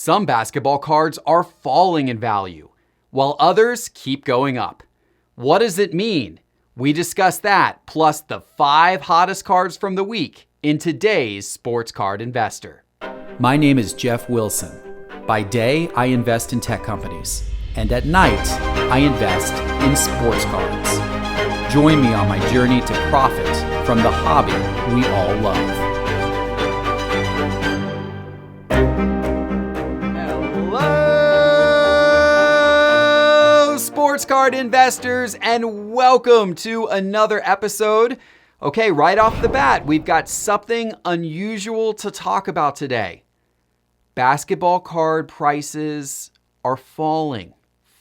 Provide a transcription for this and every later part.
Some basketball cards are falling in value, while others keep going up. What does it mean? We discuss that, plus the 5 hottest cards from the week in today's Sports Card Investor. My name is Jeff Wilson. By day, I invest in tech companies, and at night, I invest in sports cards. Join me on my journey to profit from the hobby we all love. Sports card investors, and welcome to another episode. Okay, right off the bat, we've got something unusual to talk about today. Basketball card prices are falling.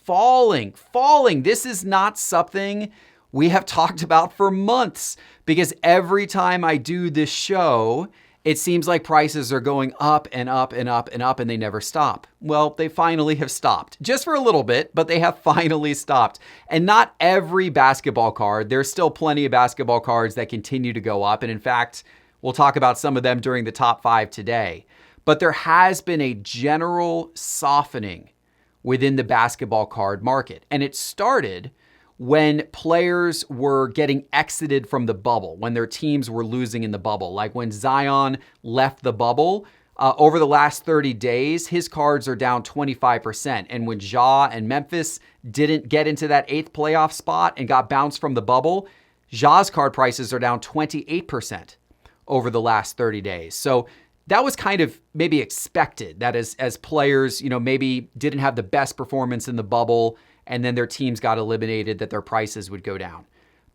This is not something we have talked about for months, because every time I do this show, it seems like prices are going up and up and up and up, and they never stop. Well, they finally have stopped. Just for a little bit, but they have finally stopped. And not every basketball card. There's still plenty of basketball cards that continue to go up. And in fact, we'll talk about some of them during the top 5 today. But there has been a general softening within the basketball card market. And it started when players were getting exited from the bubble, when their teams were losing in the bubble. Like when Zion left the bubble, over the last 30 days, his cards are down 25%. And when Ja and Memphis didn't get into that 8th playoff spot and got bounced from the bubble, Ja's card prices are down 28% over the last 30 days. So that was kind of maybe expected, that as players, maybe didn't have the best performance in the bubble, and then their teams got eliminated, that their prices would go down.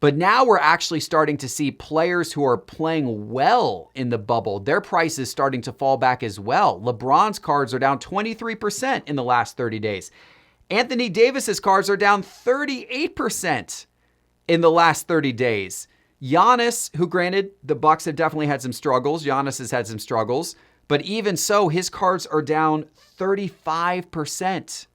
But now we're actually starting to see players who are playing well in the bubble, their prices starting to fall back as well. LeBron's cards are down 23% in the last 30 days. Anthony Davis's cards are down 38% in the last 30 days. Giannis, who granted the Bucks have definitely had some struggles. Giannis has had some struggles. But even so, his cards are down 35%.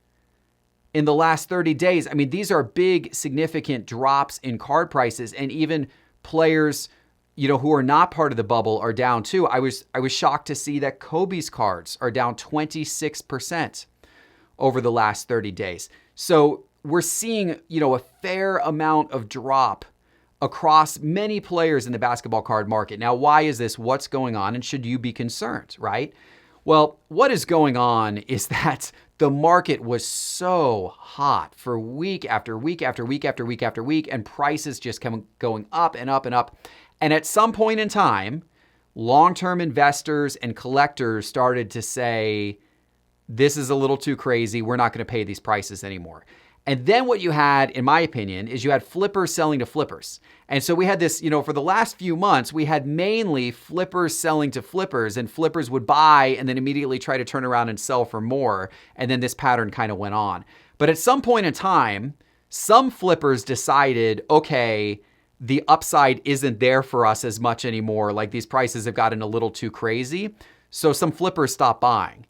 In the last 30 days. I mean, these are big, significant drops in card prices, and even players, who are not part of the bubble are down too. I was shocked to see that Kobe's cards are down 26% over the last 30 days. So we're seeing, a fair amount of drop across many players in the basketball card market. Now, why is this? What's going on? And should you be concerned, right? Well, what is going on is that the market was so hot for week after week after week after week after week, and prices just kept going up and up and up. And at some point in time, long-term investors and collectors started to say, this is a little too crazy. We're not going to pay these prices anymore. And then what you had, in my opinion, is you had flippers selling to flippers. And so we had this, for the last few months, we had mainly flippers selling to flippers, and flippers would buy and then immediately try to turn around and sell for more. And then this pattern kind of went on. But at some point in time, some flippers decided, okay, the upside isn't there for us as much anymore. Like these prices have gotten a little too crazy. So some flippers stopped buying.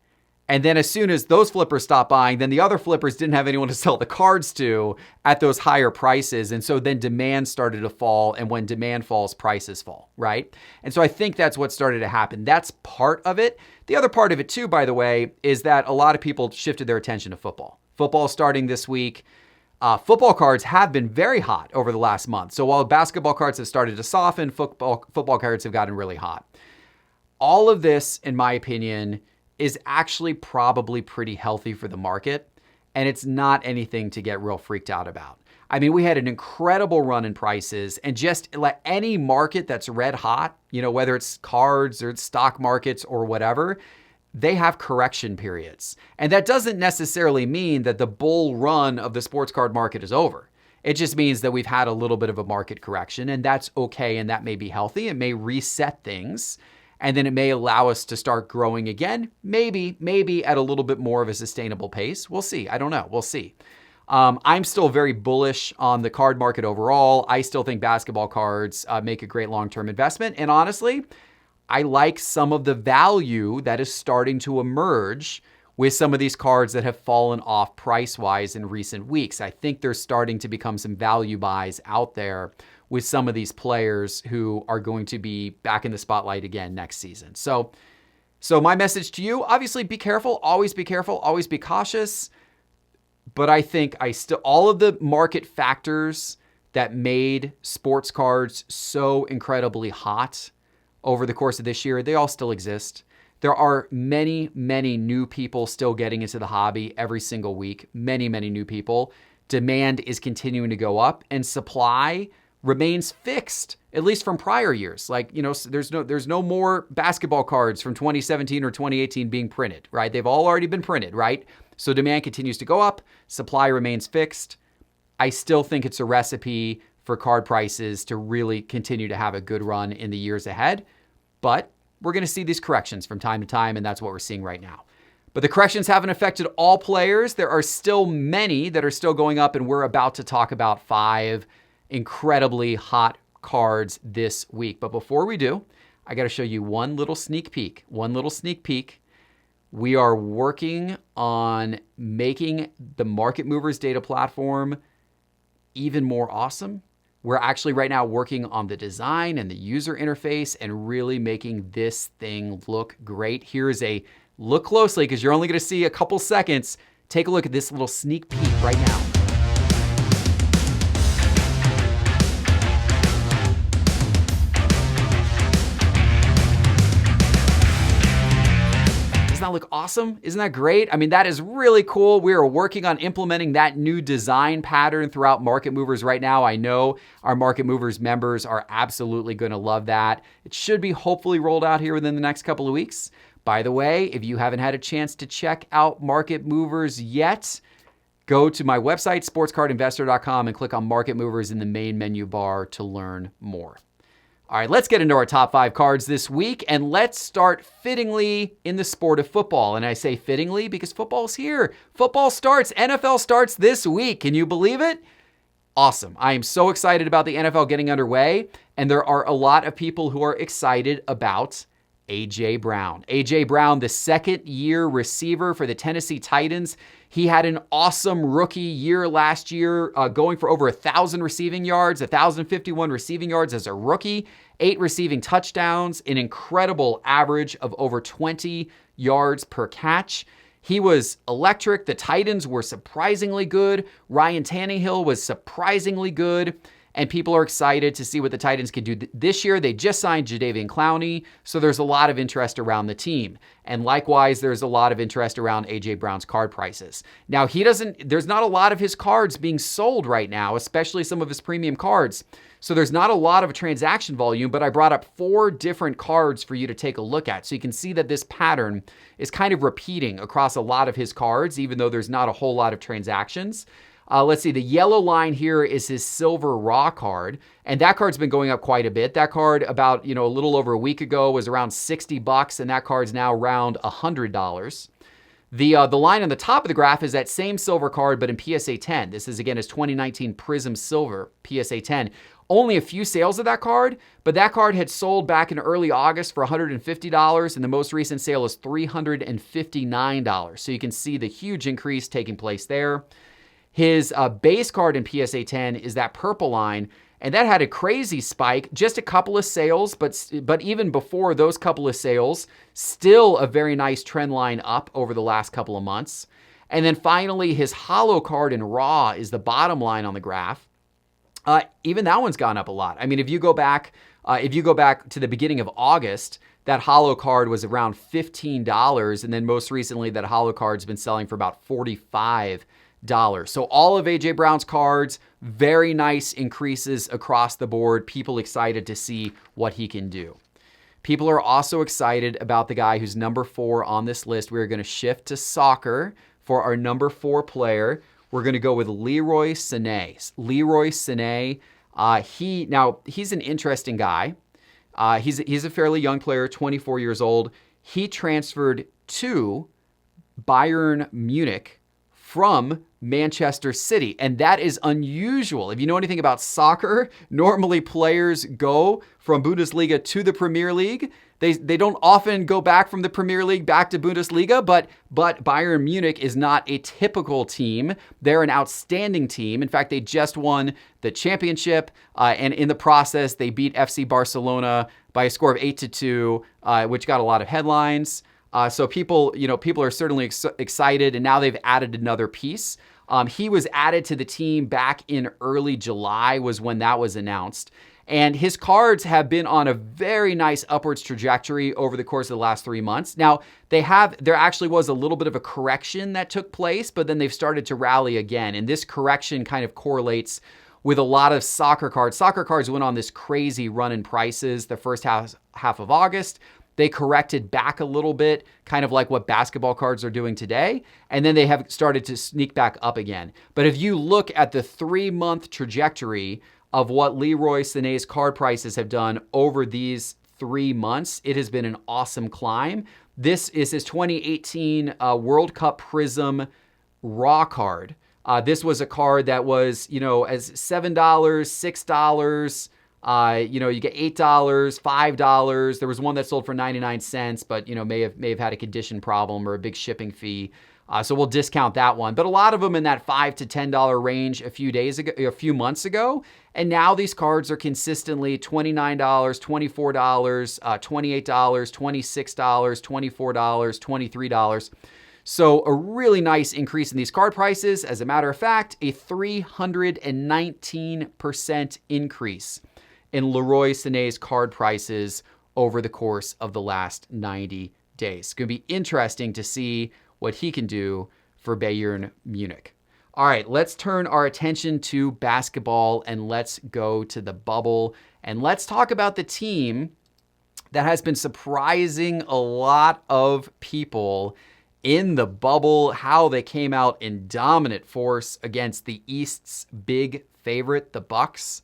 And then as soon as those flippers stopped buying, then the other flippers didn't have anyone to sell the cards to at those higher prices. And so then demand started to fall. And when demand falls, prices fall, right? And so I think that's what started to happen. That's part of it. The other part of it too, by the way, is that a lot of people shifted their attention to football. Football starting this week. Football cards have been very hot over the last month. So while basketball cards have started to soften, football cards have gotten really hot. All of this, in my opinion, is actually probably pretty healthy for the market, and it's not anything to get real freaked out about. I mean, we had an incredible run in prices, and just like any market that's red hot, whether it's cards or it's stock markets or whatever, they have correction periods. And that doesn't necessarily mean that the bull run of the sports card market is over. It just means that we've had a little bit of a market correction, and that's okay, and that may be healthy. It may reset things, and then it may allow us to start growing again, maybe at a little bit more of a sustainable pace. We'll see. I don't know. We'll see. I'm still very bullish on the card market overall. I still think basketball cards make a great long-term investment. And honestly, I like some of the value that is starting to emerge with some of these cards that have fallen off price-wise in recent weeks. I think there's starting to become some value buys out there with some of these players who are going to be back in the spotlight again next season. So So my message to you, obviously be careful, always be cautious. But I think all of the market factors that made sports cards so incredibly hot over the course of this year, they all still exist. There are many, many new people still getting into the hobby every single week. Many, many new people. Demand is continuing to go up and supply remains fixed, at least from prior years. Like, there's no more basketball cards from 2017 or 2018 being printed, right? They've all already been printed, right? So demand continues to go up. Supply remains fixed. I still think it's a recipe for card prices to really continue to have a good run in the years ahead. But we're going to see these corrections from time to time, and that's what we're seeing right now. But the corrections haven't affected all players. There are still many that are still going up, and we're about to talk about 5 incredibly hot cards this week. But before we do, I got to show you one little sneak peek. We are working on making the Market Movers data platform even more awesome. We're actually right now working on the design and the user interface and really making this thing look great. Here's a look closely because you're only going to see a couple seconds. Take a look at this little sneak peek right now. Doesn't that look awesome? Isn't that great? I mean, that is really cool. We are working on implementing that new design pattern throughout Market Movers right now. I know our Market Movers members are absolutely going to love that. It should be hopefully rolled out here within the next couple of weeks. By the way, if you haven't had a chance to check out Market Movers yet, go to my website, sportscardinvestor.com, and click on Market Movers in the main menu bar to learn more. All right, let's get into our top 5 cards this week, and let's start fittingly in the sport of football. And I say fittingly because football's here. Football starts, NFL starts this week. Can you believe it? Awesome. I am so excited about the NFL getting underway, and there are a lot of people who are excited about A.J. Brown. A.J. Brown, the second-year receiver for the Tennessee Titans. He had an awesome rookie year last year, going for over 1,000 receiving yards, 1,051 receiving yards as a rookie, 8 receiving touchdowns, an incredible average of over 20 yards per catch. He was electric. The Titans were surprisingly good. Ryan Tannehill was surprisingly good. And people are excited to see what the Titans can do this year. They just signed Jadeveon Clowney, so there's a lot of interest around the team. And likewise, there's a lot of interest around A.J. Brown's card prices. Now, there's not a lot of his cards being sold right now, especially some of his premium cards. So there's not a lot of transaction volume, but I brought up 4 different cards for you to take a look at. So you can see that this pattern is kind of repeating across a lot of his cards, even though there's not a whole lot of transactions. Let's see, the yellow line here is his silver raw card, and that card's been going up quite a bit. That card about, a little over a week ago was around $60, and that card's now around $100. The line on the top of the graph is that same silver card, but in PSA 10. This is, again, his 2019 Prism Silver PSA 10. Only a few sales of that card, but that card had sold back in early August for $150, and the most recent sale is $359. So you can see the huge increase taking place there. His base card in PSA 10 is that purple line, and that had a crazy spike, just a couple of sales, but even before those couple of sales, still a very nice trend line up over the last couple of months. And then finally, his hollow card in raw is the bottom line on the graph. Even that one's gone up a lot. I mean, if you go back to the beginning of August, that hollow card was around $15, and then most recently, that hollow card's been selling for about $45. So all of A.J. Brown's cards, very nice increases across the board. People excited to see what he can do. People are also excited about the guy who's number 4 on this list. We're going to shift to soccer for our number 4 player. We're going to go with Leroy Sane. Leroy Sane, he's an interesting guy. He's a fairly young player, 24 years old. He transferred to Bayern Munich from Manchester City, and that is unusual. If you know anything about soccer, normally players go from Bundesliga to the Premier League. They don't often go back from the Premier League back to Bundesliga, but Bayern Munich is not a typical team. They're an outstanding team. In fact, they just won the championship, and in the process, they beat FC Barcelona by a score of 8-2, which got a lot of headlines. So people are certainly excited, and now they've added another piece. He was added to the team back in early July was when that was announced. And his cards have been on a very nice upwards trajectory over the course of the last 3 months. Now, there actually was a little bit of a correction that took place, but then they've started to rally again. And this correction kind of correlates with a lot of soccer cards. Soccer cards went on this crazy run in prices the first half of August. They corrected back a little bit, kind of like what basketball cards are doing today. And then they have started to sneak back up again. But if you look at the 3-month trajectory of what Leroy Sané's card prices have done over these 3 months, it has been an awesome climb. This is his 2018 World Cup Prism Raw card. This was a card that was, as $7, $6, you get $8, $5. There was one that sold for 99 cents, but, may have had a condition problem or a big shipping fee. So we'll discount that one. But a lot of them in that $5 to $10 range a few months ago. And now these cards are consistently $29, $24, $28, $26, $24, $23. So a really nice increase in these card prices. As a matter of fact, a 319% increase in Leroy Sané's card prices over the course of the last 90 days. It's going to be interesting to see what he can do for Bayern Munich. All right, let's turn our attention to basketball and let's go to the bubble. And let's talk about the team that has been surprising a lot of people in the bubble, how they came out in dominant force against the East's big favorite, the Bucks.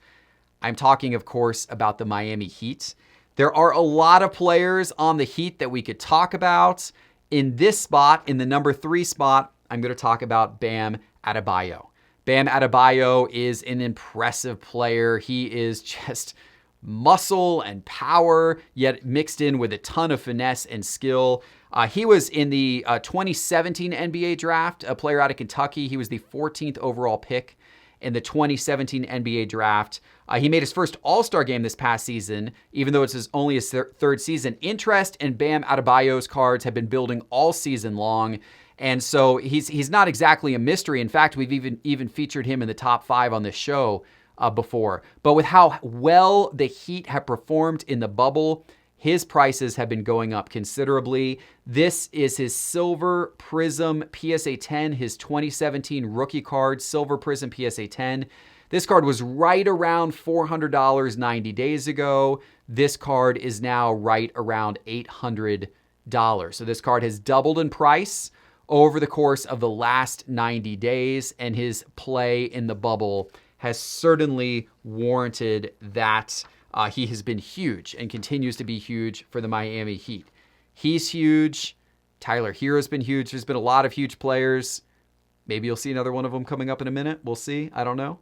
I'm talking, of course, about the Miami Heat. There are a lot of players on the Heat that we could talk about. In this spot, in the number 3 spot, I'm going to talk about Bam Adebayo. Bam Adebayo is an impressive player. He is just muscle and power, yet mixed in with a ton of finesse and skill. He was in the 2017 NBA draft, a player out of Kentucky. He was the 14th overall pick in the 2017 NBA draft. He made his first All-Star game this past season, even though it's only his third season. Interest in Bam Adebayo's cards have been building all season long, and so he's not exactly a mystery. In fact, we've even featured him in the top 5 on this show before. But with how well the Heat have performed in the bubble, his prices have been going up considerably. This is his Silver Prism PSA 10, his 2017 rookie card, Silver Prism PSA 10. This card was right around $400 90 days ago. This card is now right around $800. So this card has doubled in price over the course of the last 90 days, and his play in the bubble has certainly warranted that. He has been huge and continues to be huge for the Miami Heat. He's huge. Tyler Hero's been huge. There's been a lot of huge players. Maybe you'll see another one of them coming up in a minute. We'll see. I don't know.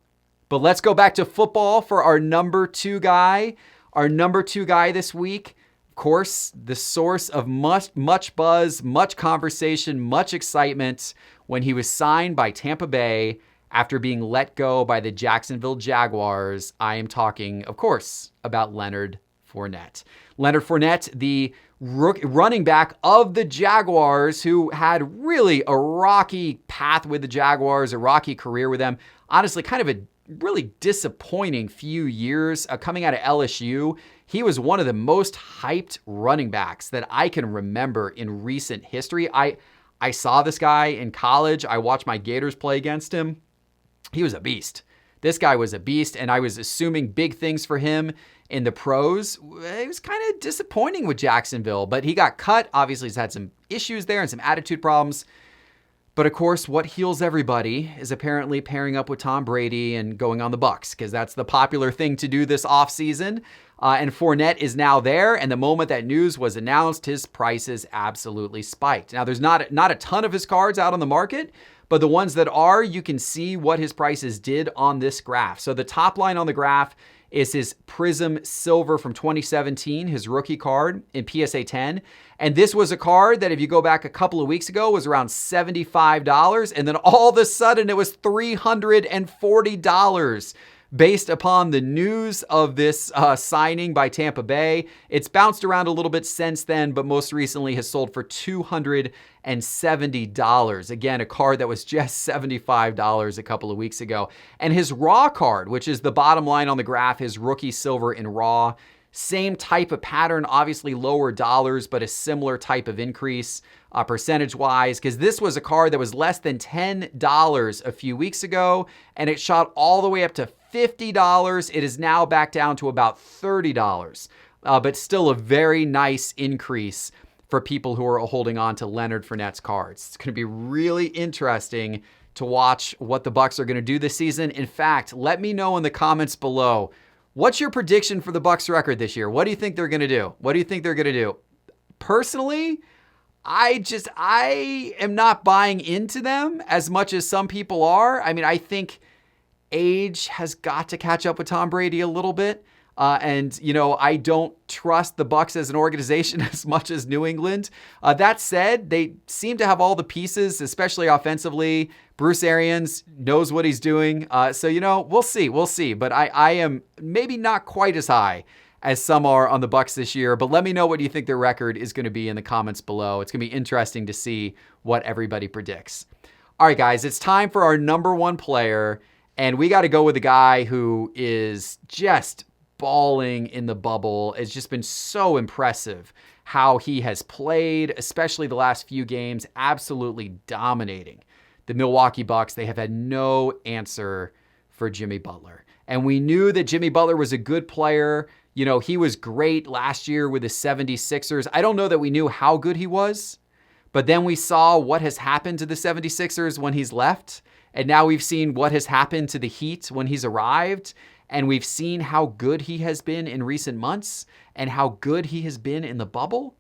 But let's go back to football for our number 2 guy. Our number 2 guy this week, of course, the source of much buzz, much conversation, much excitement when he was signed by Tampa Bay after being let go by the Jacksonville Jaguars. I am talking, of course, about Leonard Fournette. Leonard Fournette, the running back of the Jaguars, who had really a rocky path with the Jaguars, a rocky career with them. Honestly, kind of a really disappointing few years. Coming out of LSU, he was one of the most hyped running backs that I can remember in recent history. I saw this guy in college. I watched my Gators play against him. He was a beast. This guy was a beast, and I was assuming big things for him in the pros. It was kind of disappointing with Jacksonville, but he got cut. Obviously, he's had some issues there and some attitude problems. But of course, what heals everybody is apparently pairing up with Tom Brady and going on the Bucs, because that's the popular thing to do this offseason. And Fournette is now there, and the moment that news was announced, his prices absolutely spiked. Now, there's not a ton of his cards out on the market, but the ones that are, you can see what his prices did on this graph. So the top line on the graph is his Prism Silver from 2017, his rookie card in PSA 10. And this was a card that, if you go back a couple of weeks ago, was around $75. And then all of a sudden it was $340. based upon the news of this signing by Tampa Bay. It's bounced around a little bit since then, but most recently has sold for $270. Again, a card that was just $75 a couple of weeks ago. And his raw card, which is the bottom line on the graph, his rookie silver in raw, same type of pattern, obviously lower dollars, but a similar type of increase percentage-wise, because this was a card that was less than $10 a few weeks ago, and it shot all the way up to $50. It is now back down to about $30, but still a very nice increase for people who are holding on to Leonard Fournette's cards. It's going to be really interesting to watch what the Bucs are going to do this season. In fact, let me know in the comments below, what's your prediction for the Bucs record this year? What do you think they're going to do? What do you think they're going to do? Personally, I am not buying into them as much as some people are. I mean, I think age has got to catch up with Tom Brady a little bit. And, I don't trust the Bucs as an organization as much as New England. That said, they seem to have all the pieces, especially offensively. Bruce Arians knows what he's doing. So, we'll see. But I am maybe not quite as high as some are on the Bucs this year. But let me know what you think their record is going to be in the comments below. It's going to be interesting to see what everybody predicts. All right, guys, it's time for our number one player. And we got to go with a guy who is just balling in the bubble. It's just been so impressive how he has played, especially the last few games, absolutely dominating the Milwaukee Bucks. They have had no answer for Jimmy Butler. And we knew that Jimmy Butler was a good player. He was great last year with the 76ers. I don't know that we knew how good he was, but then we saw what has happened to the 76ers when he's left. And now we've seen what has happened to the Heat when he's arrived. And we've seen how good he has been in recent months and how good he has been in the bubble.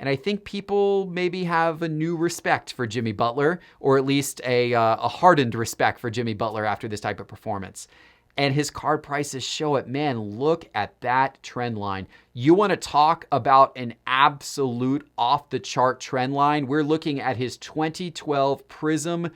And I think people maybe have a new respect for Jimmy Butler, or at least a hardened respect for Jimmy Butler after this type of performance. And his card prices show it. Man, look at that trend line. You want to talk about an absolute off-the-chart trend line? We're looking at his 2012 Prism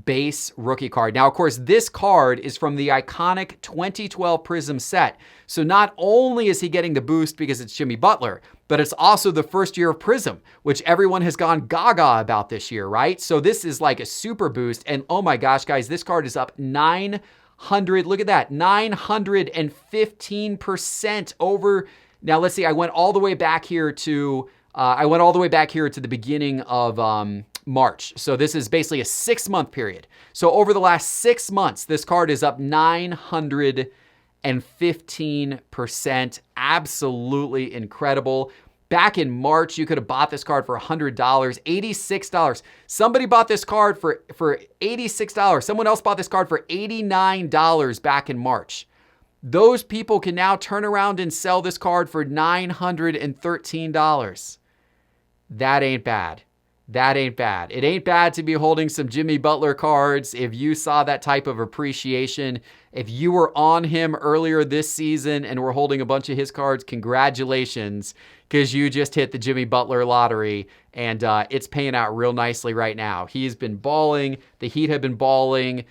base rookie card. Now, of course, this card is from the iconic 2012 Prism set. So not only is he getting the boost because it's Jimmy Butler, but it's also the first year of Prism, which everyone has gone gaga about this year, right? So this is like a super boost. And oh my gosh, guys, this card is up 900. Look at that, 915% over. Now, let's see. I went all the way back here to the beginning of March. So this is basically a 6-month period. So over the last 6 months, this card is up 915%. Absolutely incredible. Back in March, you could have bought this card for $100, $86. Somebody bought this card for $86. Someone else bought this card for $89 back in March. Those people can now turn around and sell this card for $913. That ain't bad. That ain't bad. It ain't bad to be holding some Jimmy Butler cards if you saw that type of appreciation. If you were on him earlier this season and were holding a bunch of his cards, congratulations, because you just hit the Jimmy Butler lottery, and it's paying out real nicely right now. He's been balling. The Heat have been balling.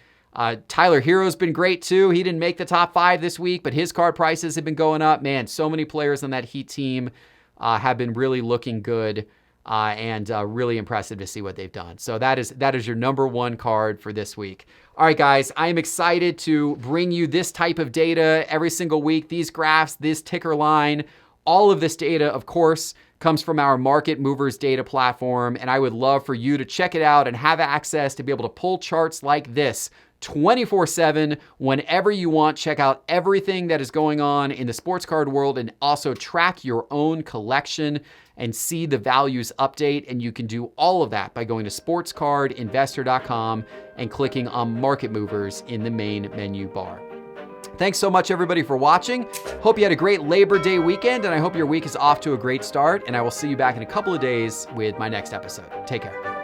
Tyler Hero's been great too. He didn't make the top 5 this week, but his card prices have been going up. Man, so many players on that Heat team have been really looking good. And really impressive to see what they've done. So that is your number one card for this week. All right, guys, I am excited to bring you this type of data every single week. These graphs, this ticker line, all of this data, of course, comes from our Market Movers data platform. And I would love for you to check it out and have access to be able to pull charts like this 24/7 whenever you want. Check out everything that is going on in the sports card world and also track your own collection and see the values update. And you can do all of that by going to sportscardinvestor.com and clicking on Market Movers in the main menu bar. Thanks so much, everybody, for watching. Hope you had a great Labor Day weekend, and I hope your week is off to a great start. And I will see you back in a couple of days with my next episode. Take care.